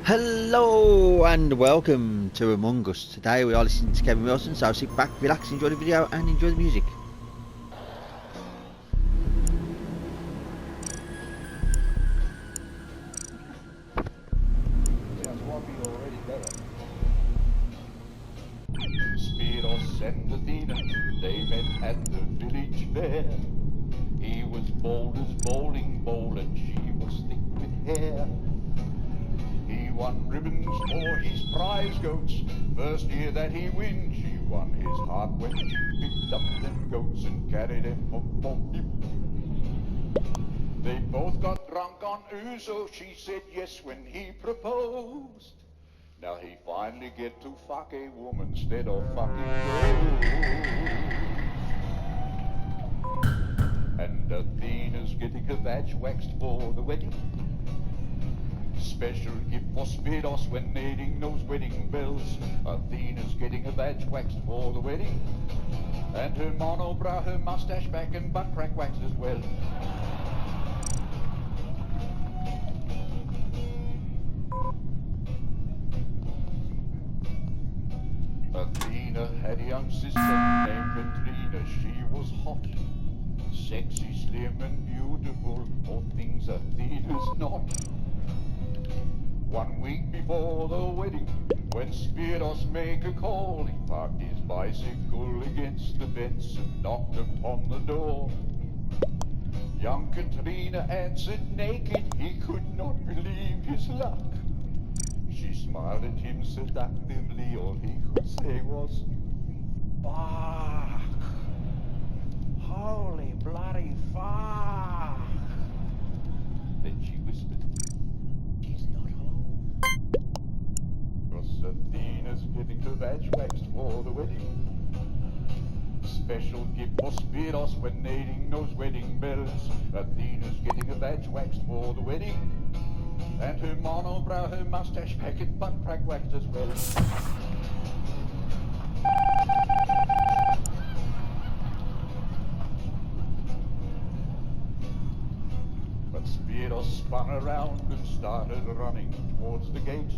Hello and welcome to Among Us. Today we are listening to Kevin Wilson, so sit back, relax, enjoy the video and enjoy the music. Spiros and Athena, they met at the village fair. He was bold as bowling ball and she was thick with hair. He won ribbons for his prize goats. First year that he win, she won his heart when she picked up them goats and carried them home for him. They both got drunk on ouzo. She said yes when he proposed. Now he finally get to fuck a woman instead of fucking gold. And Athena's getting her vag waxed for the wedding. Special gift for Spiros when needing those wedding bells. Athena's getting her vag waxed for the wedding. And her monobrow, her mustache back and butt crack waxed as well. Athena had a young sister named Katrina. She was hot, sexy, slim and beautiful, all things Athena's not. 1 week before the wedding, when Spiros make a call, he parked his bicycle against the fence and knocked upon the door. Young Katrina answered naked, he could not believe his luck. She smiled at him seductively, all he could say was, "Fuck! Holy bloody fuck!" Then she whispered, "She's not home." Because Athena's getting her vag waxed for the wedding. Special gift for Spiros when needing those wedding bells. Athena's getting her vag waxed for the wedding. And her monobrow, her mustache pack and butt crack waxed as well. But Spiros spun around and started running towards the gate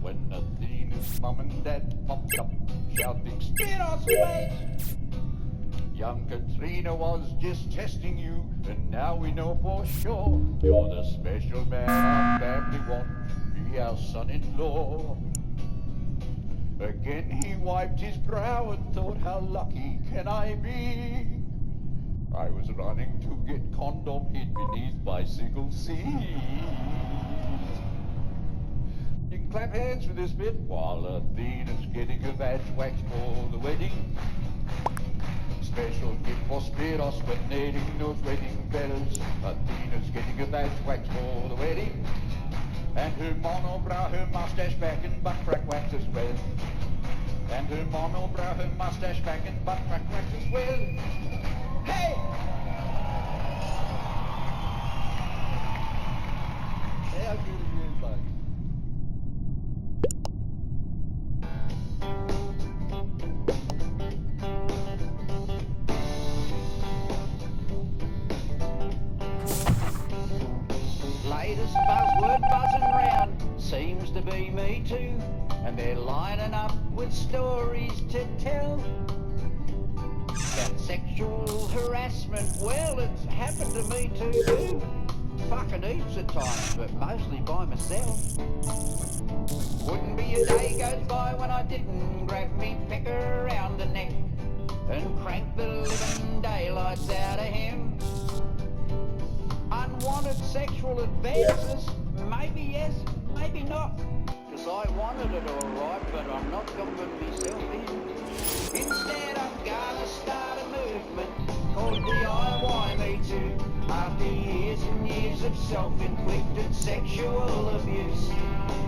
when Athena's mum and dad popped up, shouting, "Spiros, wait! Young Katrina was just testing you, and now we know for sure you're the special man our family want to be our son-in-law." Again he wiped his brow and thought, how lucky can I be? I was running to get condom hid beneath bicycle seats. You can clap hands for this bit while Athena's getting her vag waxed for the wedding. Special gift for Spiros when needing those wedding bells. Athena's getting her vag waxed for the wedding. And her monobrow, her mustache back and butt crack waxed as well. And her monobrow, her mustache back and butt crack waxed as well. Hey! How good are you, bud? Latest buzzword buzzing round seems to be Me Too, and they're lining up with stories to tell. That sexual harassment, well, it's happened to me too. Fucking heaps of times, but mostly by myself. Wouldn't be a day goes by when I didn't grab me pecker around the neck and crank the living daylights out of him. Unwanted sexual advances, maybe yes, maybe not. Cause I wanted it alright, but I'm not gonna be selfish. Instead I'm gonna start a movement called DIY Me Too. After years and years of self-inflicted sexual abuse,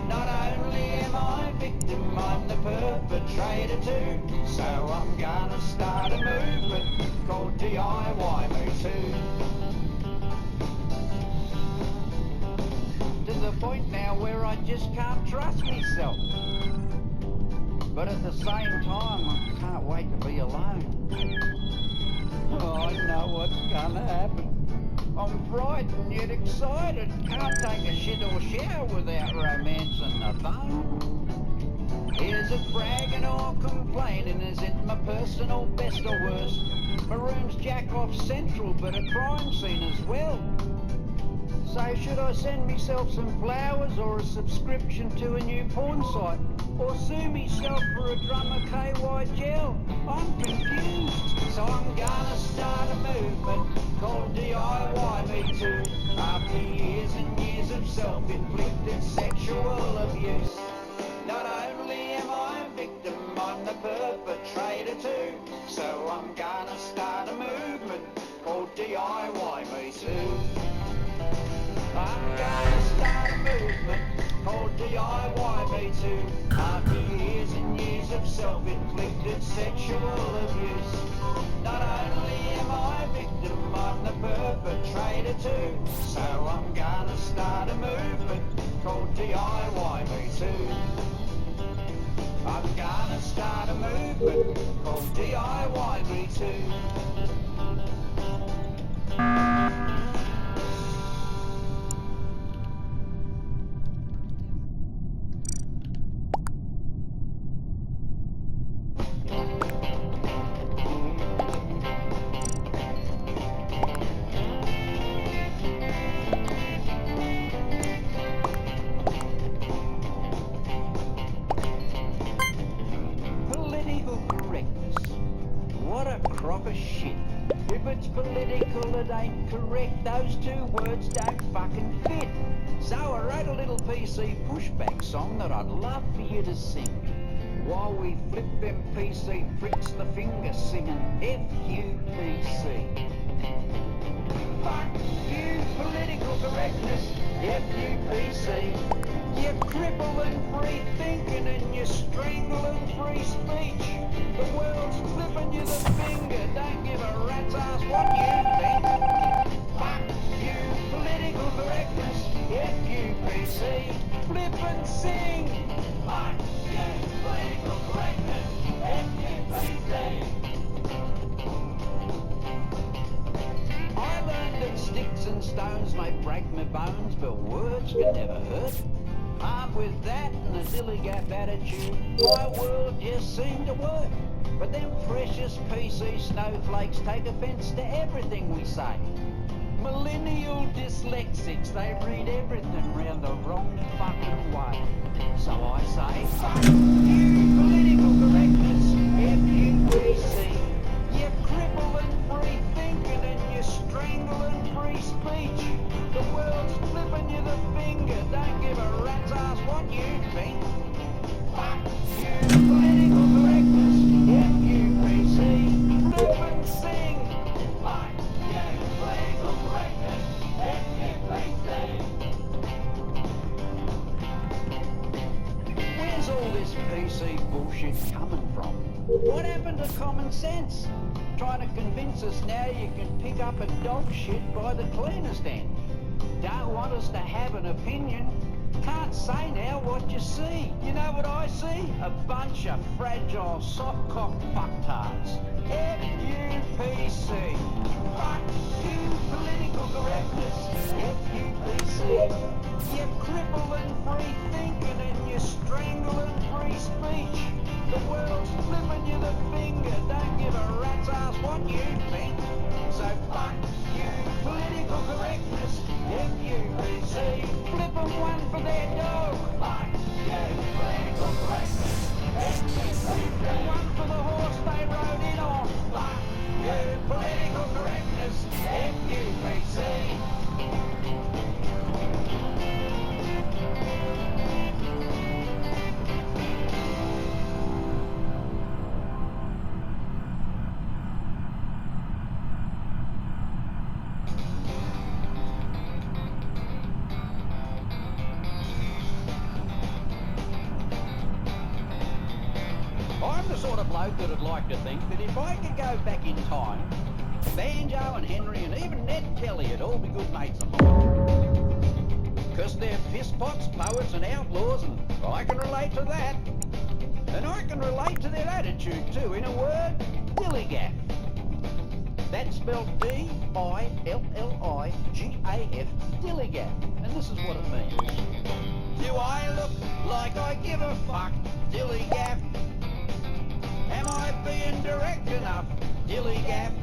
not only am I a victim, I'm the perpetrator too. So I'm gonna start a movement called DIY Me Too. To the point now where I just can't trust myself. But at the same time, I can't wait to be alone. Oh, I know what's gonna happen. I'm frightened yet excited. Can't take a shit or shower without romancing the phone. Is it bragging or complaining? Is it my personal best or worst? My room's jack-off central, but a crime scene as well. So should I send myself some flowers or a subscription to a new porn site? Or sue myself for a drum of KY gel? I'm confused. So I'm gonna start a movement called DIY Me Too. After years and years of self-inflicted sexual abuse, not only am I a victim, I'm the perpetrator too. So I'm gonna start a movement called DIY Me Too. I'm gonna start a movement called DIY Me Too. After years and years of self-inflicted sexual abuse, not only am I a victim, I'm the perpetrator too. So I'm gonna start a movement called DIY Me Too. I'm gonna start a movement called DIY Me Too. Political correctness. What a crock of shit. If it's political, it ain't correct. Those two words don't fucking fit. So I wrote a little PC pushback song that I'd love for you to sing, while we flip them PC pricks the finger singing F-U-P-C. Fuck you, political correctness, F-U-P-C. You crippling free thinking and you're strangling free speech. The world's flipping you the finger, don't give a rat's ass what you think. Fuck you, political correctness, F-U-P-C. Flip and sing. Fuck you, political correctness, F-U-P-C. I learned that sticks and stones may break my bones, but words can never hurt. Armed with that and a dilly-gap attitude, my world just seemed to work. But them precious PC snowflakes take offence to everything we say. Millennial dyslexics, they read everything round the wrong fucking way. So I say, fuck you, political correctness, F-U-P-C. You're crippling free thinking and you're strangling free speech. The world's flipping you the finger, don't give a rat's ass what you think. Fuck you, political correctness, F-U-P-C. Flip and sing. Fuck you, political correctness, F-U-P-C. Where's all this PC bullshit coming from? What happened to common sense? Trying to convince us now you can pick up a dog shit by the cleaner's end. Don't want us to have an opinion. Can't say now what you see. You know what I see? A bunch of fragile soft-cock fucktards. F-U-P-C. Fuck you, political correctness. F-U-P-C. You're crippling free thinking and you're strangling free speech. The world's flipping you the finger, don't give a rat's ass what you think. So fuck you, political correctness, F-U-P-C. Flip 'em one for their dog. Fuck you, political correctness, F-U-P-C. One for the horse they rode in on. Fuck you, political correctness, F-U-P-C. I'm the sort of bloke that'd like to think that if I could go back in time, Banjo and Henry and even Ned Kelly would all be good mates of mine. Because they're pisspots, poets and outlaws, and I can relate to that. And I can relate to their attitude too. In a word, dilly-gap. That's spelled D-I-L-L-I-G-A-F, Dilligaff. And this is what it means. Do I look like I give a fuck? Dilligaff. Am I being direct enough? Dilligaff.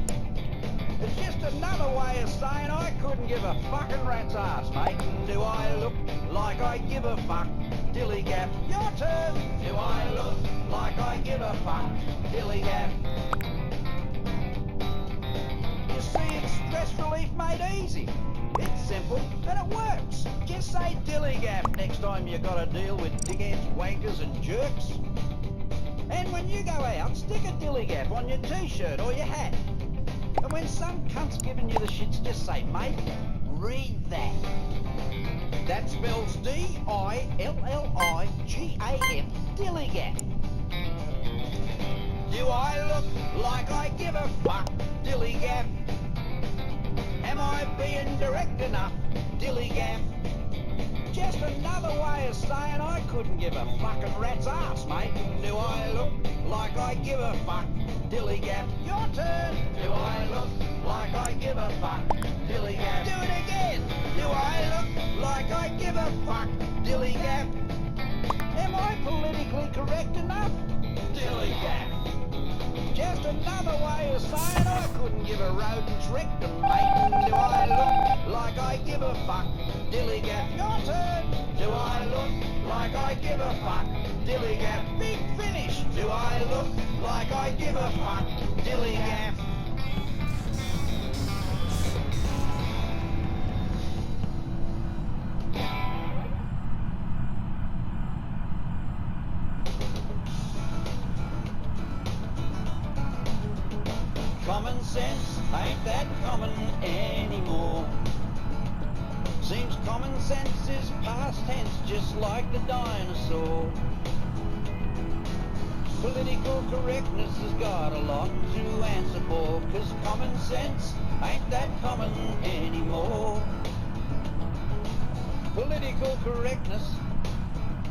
It's just another way of saying I couldn't give a fucking rat's ass, mate. Do I look like I give a fuck? Dilligaff. Your turn. Do I look like I give a fuck? Dilligaff. You see, it's stress relief made easy. It's simple and it works. Just say Dilligaff next time you got to deal with dickheads, wankers and jerks. And when you go out, stick a Dilligaff on your t-shirt or your hat. And when some cunt's giving you the shits, just say, mate, read that. That spells D-I-L-L-I-G-A-F, Dilligaff. Do I look like I give a fuck? Dilligaff. Am I being direct enough? Dilligaff. Just another way of saying I couldn't give a fucking rat's ass, mate. Do I look like I give a fuck? Dilligaff. Your turn. Do I look like I give a fuck? Dilligaff. Do it again. Do I look like I give a fuck? Dilligaff. Am I politically correct enough? Dilligaff. Just another way of saying I couldn't give a rodent's rectum, mate. Do I look like I give a fuck? Dilligaff. Your turn. Do I look like I give a fuck? Dilligaff. Big finish. Do I look like I give a fuck? Dilligaff. Common sense ain't that common anymore. Seems common sense is past tense, just like the dinosaur. Political correctness has got a lot to answer for, 'cause common sense ain't that common anymore. Political correctness,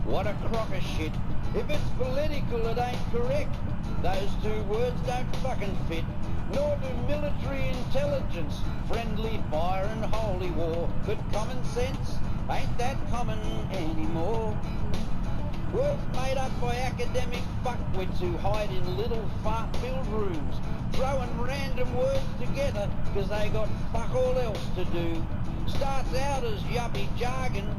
what a crock of shit. If it's political, it ain't correct. Those two words don't fucking fit. Nor do military intelligence, friendly fire and holy war. But common sense ain't that common anymore. Words made up by academic fuckwits who hide in little fart-filled rooms, throwing random words together 'cause they got fuck all else to do. Starts out as yuppie jargon,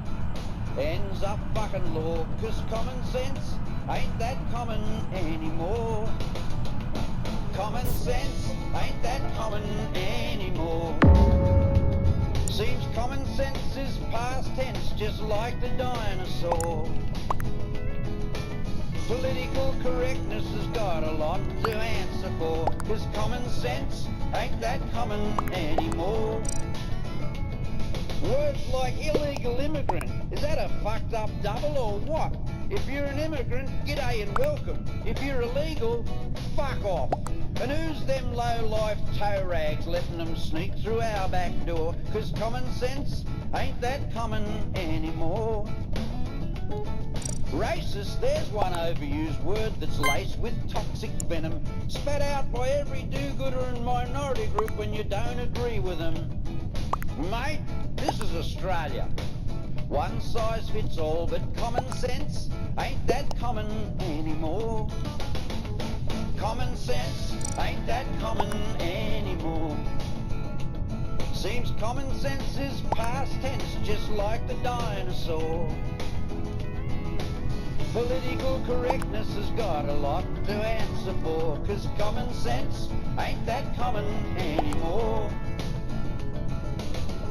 ends up fucking law, 'cause common sense ain't that common anymore. Common sense ain't that common anymore. Seems common sense is past tense, just like the dinosaur. Political correctness has got a lot to answer for, 'cause common sense ain't that common anymore. Words like illegal immigrant, is that a fucked up double or what? If you're an immigrant, g'day and welcome. If you're illegal, fuck off. And who's them low-life toe rags letting them sneak through our back door? 'Cause common sense ain't that common anymore. Racist, there's one overused word that's laced with toxic venom, spat out by every do-gooder and minority group when you don't agree with them. Mate, this is Australia. One size fits all, but common sense ain't that common anymore. Common sense ain't that common anymore. Seems common sense is past tense, just like the dinosaur. Political correctness has got a lot to answer for, 'cause common sense ain't that common anymore.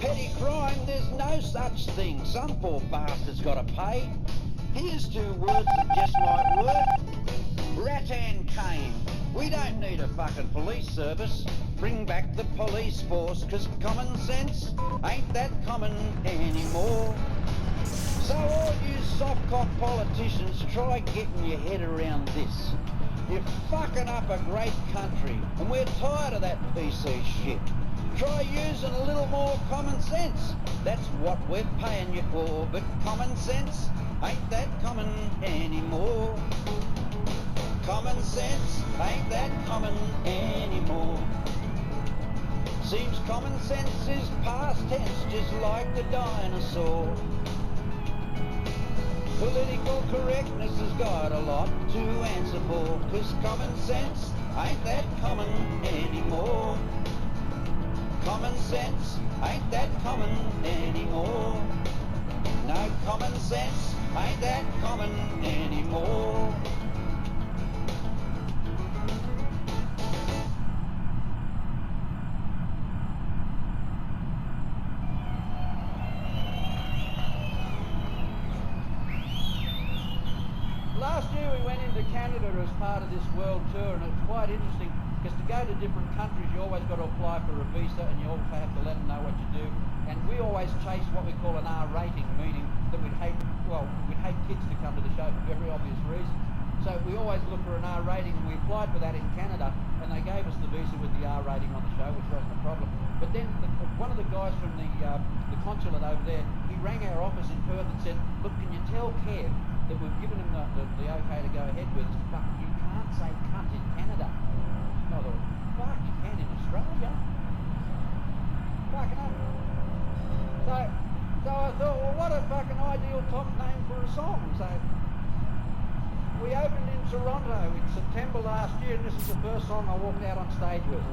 Petty crime, there's no such thing. Some poor bastard's gotta pay. Here's two words that just might work. Rattan cane. We don't need a fucking police service. Bring back the police force, 'cause common sense ain't that common anymore. So all you soft-cock politicians, try getting your head around this. You're fucking up a great country, and we're tired of that PC shit. Try using a little more common sense. That's what we're paying you for, but common sense ain't that common anymore. Common sense ain't that common anymore. Seems common sense is past tense, just like the dinosaur. Political correctness has got a lot to answer for, 'cause common sense ain't that common anymore. Common sense ain't that common anymore. No, common sense ain't that common anymore. Last year we went into Canada as part of this world tour, and it's quite interesting because to go to different countries you always got to apply for a visa, and you also have to let them know what you do. And we always chase what we call an R rating, meaning that we'd hate kids to come to the show for very obvious reasons. So we always look for an R rating, and we applied for that in Canada, and they gave us the visa with the R rating on the show, which wasn't a problem. But then one of the guys from the consulate over there, he rang our office in Perth and said, look, can you tell Kev that we've given him the okay to go ahead with us, but you can't say cunt in Canada. And I thought, fuck, you can in Australia. Fucking hell. So I thought, well, what a fucking ideal top name for a song. So we opened in Toronto in September last year, and this is the first song I walked out on stage with.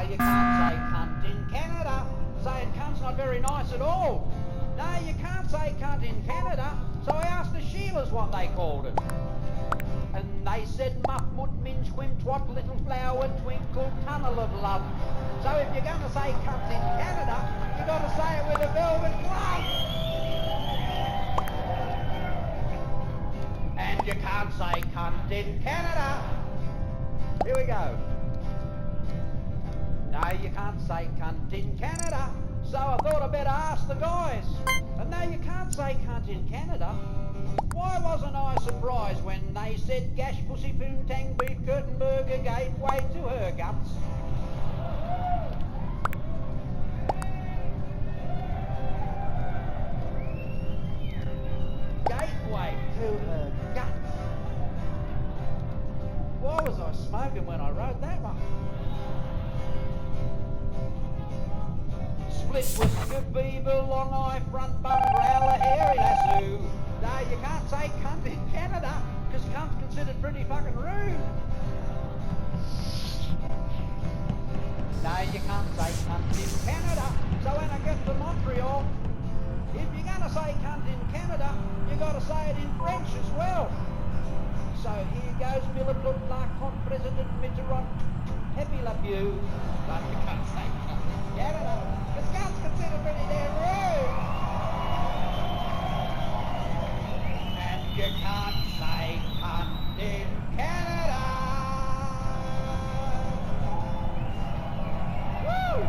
You can't say cunt in Canada. Saying cunt's not very nice at all. No, you can't say cunt in Canada. So I asked the Sheilas what they called it. And they said muff, mut, minge, whim, twat, little flower, twinkle, tunnel of love. So if you're going to say cunt in Canada, you got to say it with a velvet glove. And you can't say cunt in Canada. Here we go. No, you can't say cunt in Canada, so I thought I'd better ask the guys. And no, you can't say cunt in Canada. Why wasn't I surprised when they said gash, pussy, poontang, beef, curtain, burger, gateway to her guts? Gateway to her guts. Why was I smoking when I wrote that one? Split whisker, beaver, long eye, front bum, growler, hairy lasso. No, you can't say cunt in Canada, because cunt's considered pretty fucking rude. No, you can't say cunt in Canada. So when I get to Montreal, if you're going to say cunt in Canada, you got to say it in French as well. So here goes Milliput, Larcon, President Mitterrand, Happy La Pew. But you can't say cunt in Canada. Because cunt's considered pretty damn rude. And you can't say cunt in Canada. Woo!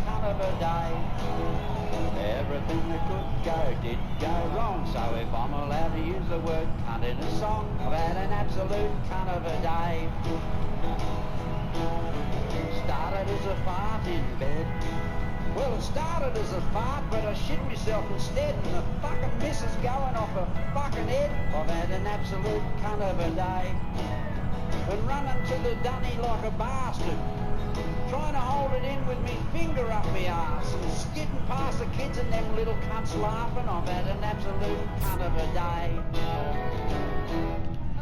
Cunt of a day. Everything that could go did go wrong. So if I'm allowed to use the word cunt in a song, I've had an absolute cunt of a day. Started as a fart in bed. Well, it started as a fart, but I shit myself instead, and the fucking missus going off her fucking head. I've had an absolute cunt of a day. And running to the dunny like a bastard, trying to hold it in with me finger up my arse, and skidding past the kids and them little cunts laughing. I've had an absolute cunt of a day.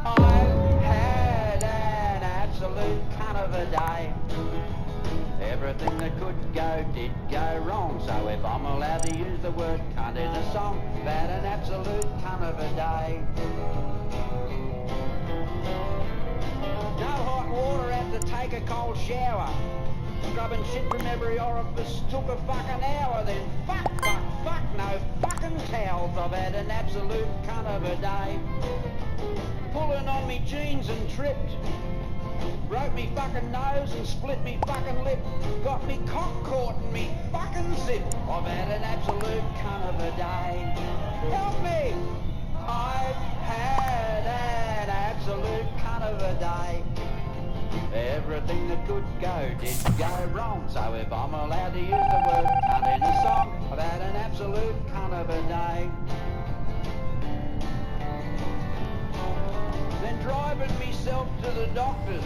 I've had an absolute cunt of a day. Everything that could go did go wrong. So if I'm allowed to use the word cunt in a song, I've had an absolute cunt of a day. No hot water, had to take a cold shower. Scrubbing shit from every orifice took a fucking hour. Then fuck, no fucking towels. I've had an absolute cunt of a day. Pulling on me jeans and tripped. Broke me fucking nose and split me fucking lip. Got me cock caught in me fucking zip. I've had an absolute cunt of a day. Help me! I've had an absolute cunt of a day. Everything that could go did go wrong. So if I'm allowed to use the word cunt in a song, I've had an absolute cunt of a day. Then driving myself to the doctors.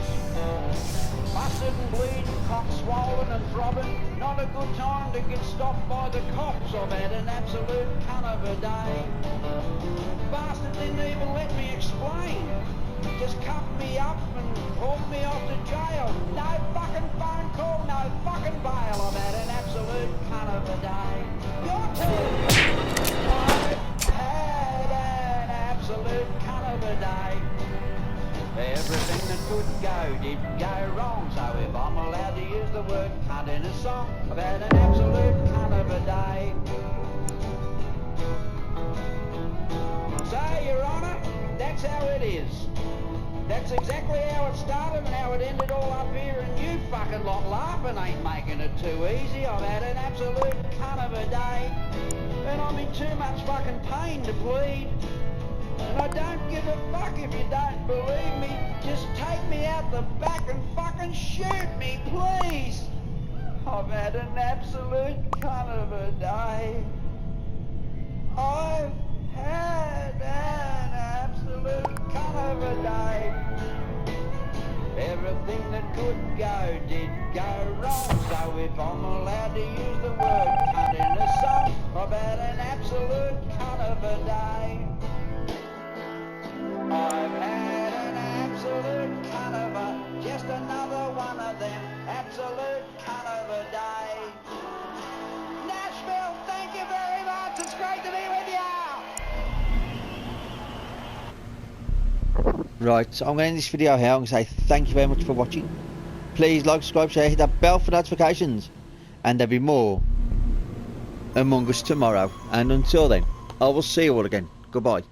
Busted and bleeding, cock swollen and throbbing. Not a good time to get stopped by the cops. I've had an absolute cunt of a day. Bastard didn't even let me explain. Just cuffed me up and hauled me off to jail. No fucking phone call, no fucking bail. I've had an absolute cunt of a day. Your turn. I've had an absolute cunt of a day. Everything that could go did go wrong. So if I'm allowed to use the word cunt in a song, I've had an absolute cunt of a day. So, Your Honour, that's how it is. That's exactly how it started and how it ended all up here, and you fucking lot laughing ain't making it too easy. I've had an absolute cunt of a day, and I'm in too much fucking pain to plead. And I don't give a fuck if you don't believe me. Just take me out the back and fucking shoot me, please. I've had an absolute cunt of a day. I've had an absolute cunt of a day. Everything that could go did go wrong. So if I'm allowed to use the word cunt in a song, I've had an absolute cunt of a day. I've had an absolute cunt of a, just another one of them, absolute cunt of a day. Nashville, thank you very much. It's great to be with you. Right, so I'm going to end this video here. I'm going to say thank you very much for watching. Please like, subscribe, share, hit that bell for notifications. And there'll be more Among Us tomorrow. And until then, I will see you all again. Goodbye.